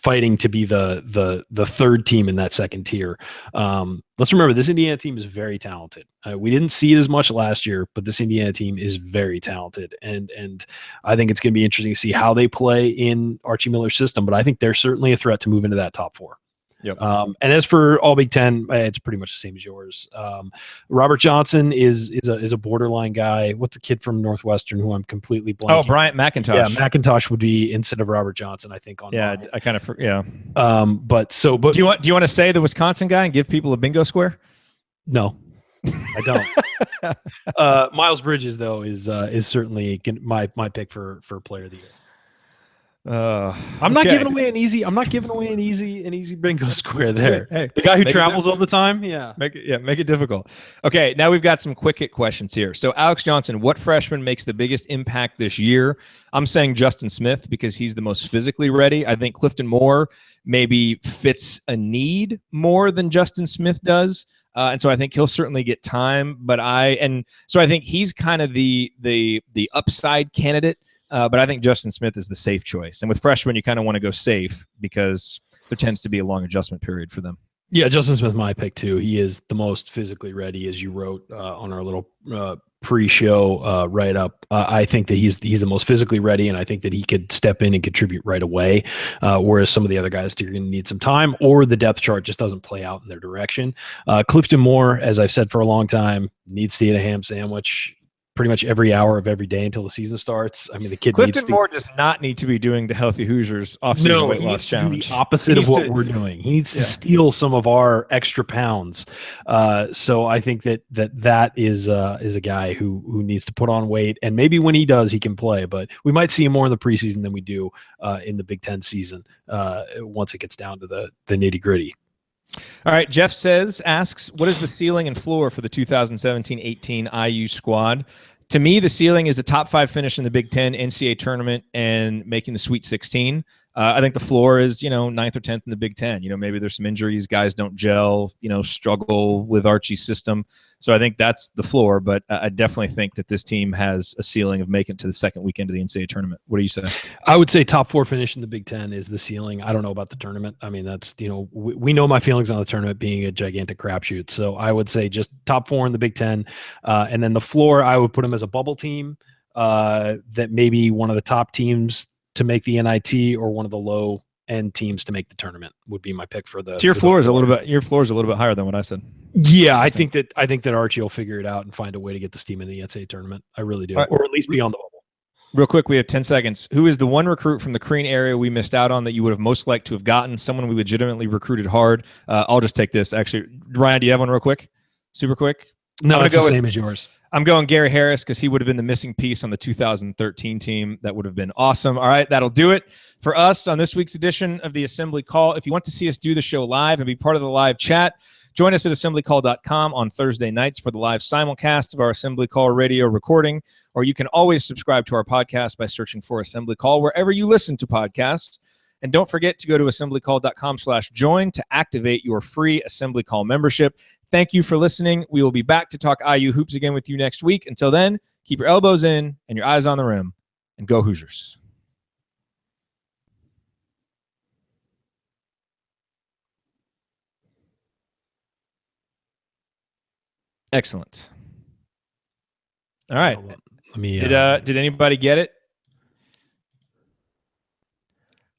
fighting to be the third team in that second tier. Let's remember, this Indiana team is very talented. We didn't see it as much last year, but this Indiana team is very talented. And I think it's going to be interesting to see how they play in Archie Miller's system, but I think they're certainly a threat to move into that top four. Yep. And as for all Big Ten, it's pretty much the same as yours. Robert Johnson is a borderline guy. What's the kid from Northwestern who I'm completely blanking? Oh, Bryant McIntosh. Yeah, McIntosh would be instead of Robert Johnson, I think. On yeah, mine. I kind of yeah. But do you want to say the Wisconsin guy and give people a bingo square? No, I don't. Miles Bridges though is certainly my pick for player of the year. I'm not giving away an easy bingo square there. Hey, the guy who travels all the time. Yeah. Make it difficult. Okay. Now we've got some quick hit questions here. So Alex Johnson, what freshman makes the biggest impact this year? I'm saying Justin Smith because he's the most physically ready. I think Clifton Moore maybe fits a need more than Justin Smith does. And so I think he'll certainly get time, so I think he's kind of the upside candidate. But I think Justin Smith is the safe choice. And with freshmen, you kind of want to go safe because there tends to be a long adjustment period for them. Yeah, Justin Smith, my pick too. He is the most physically ready, as you wrote on our little pre-show write-up. I think that he's the most physically ready, and I think that he could step in and contribute right away, whereas some of the other guys are going to need some time, or the depth chart just doesn't play out in their direction. Clifton Moore, as I've said for a long time, needs to eat a ham sandwich pretty much every hour of every day until the season starts. I mean, the kid Clifton Moore does not need to be doing the Healthy Hoosiers off-season weight loss challenge. The opposite of what we're doing. He needs to steal some of our extra pounds. So I think that is a guy who needs to put on weight, and maybe when he does, he can play. But we might see him more in the preseason than we do in the Big Ten season once it gets down to the nitty-gritty. All right. Jeff asks, what is the ceiling and floor for the 2017-18 IU squad? To me, the ceiling is a top 5 finish in the Big Ten NCAA tournament and making the Sweet 16. I think the floor is, 9th or 10th in the Big Ten. Maybe there's some injuries, guys don't gel, struggle with Archie's system. So I think that's the floor, but I definitely think that this team has a ceiling of making it to the second weekend of the NCAA tournament. What do you say? I would say top 4 finish in the Big Ten is the ceiling. I don't know about the tournament. I mean, that's, we know my feelings on the tournament being a gigantic crapshoot. So I would say just top 4 in the Big Ten. And then the floor, I would put them as a bubble team that maybe one of the top teams to make the NIT or one of the low end teams to make the tournament would be my pick for the. So your floor is a little bit higher than what I said. Yeah, I think that Archie will figure it out and find a way to get this team in the NCAA tournament. I really do, or at least be on the bubble. Real quick, we have 10 seconds. Who is the one recruit from the Crean area we missed out on that you would have most liked to have gotten? Someone we legitimately recruited hard. I'll just take this. Actually, Ryan, do you have one real quick? Super quick? No, it's the same as yours. I'm going Gary Harris because he would have been the missing piece on the 2013 team. That would have been awesome. All right, that'll do it for us on this week's edition of the Assembly Call. If you want to see us do the show live and be part of the live chat, join us at assemblycall.com on Thursday nights for the live simulcast of our Assembly Call radio recording, or you can always subscribe to our podcast by searching for Assembly Call wherever you listen to podcasts. And don't forget to go to assemblycall.com/join to activate your free Assembly Call membership. Thank you for listening. We will be back to talk IU hoops again with you next week. Until then, keep your elbows in and your eyes on the rim, and go Hoosiers. Excellent. All right. Let me. Did anybody get it?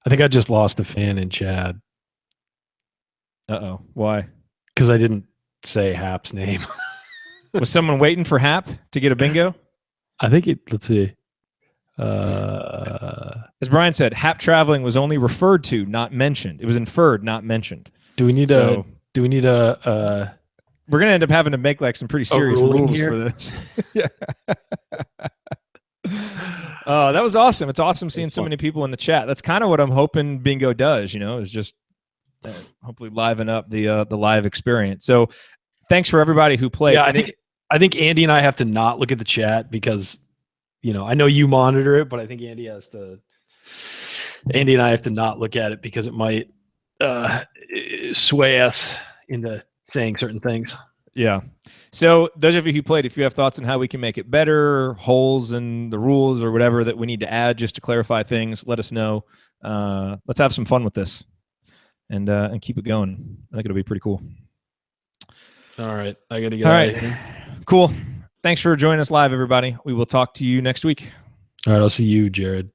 I think I just lost a fan in Chad. Uh-oh. Why? Because I didn't say Hap's name. Was someone waiting for Hap to get a bingo? I think let's see. As Brian said, Hap traveling was only referred to, not mentioned. It was inferred, not mentioned. Do we need a we're gonna end up having to make like some pretty serious rules here? For this. Yeah. That was awesome. It's awesome seeing so many people in the chat. That's kind of what I'm hoping bingo does, is just hopefully liven up the live experience. So thanks for everybody who played. Yeah, I think Andy and I have to not look at the chat because, I know you monitor it, but I think Andy and I have to not look at it because it might sway us into saying certain things. Yeah. So those of you who played, if you have thoughts on how we can make it better, holes in the rules or whatever that we need to add just to clarify things, let us know. Let's have some fun with this and keep it going. I think it'll be pretty cool. All right. I got to get out of here. Cool. Thanks for joining us live, everybody. We will talk to you next week. All right. I'll see you, Jared.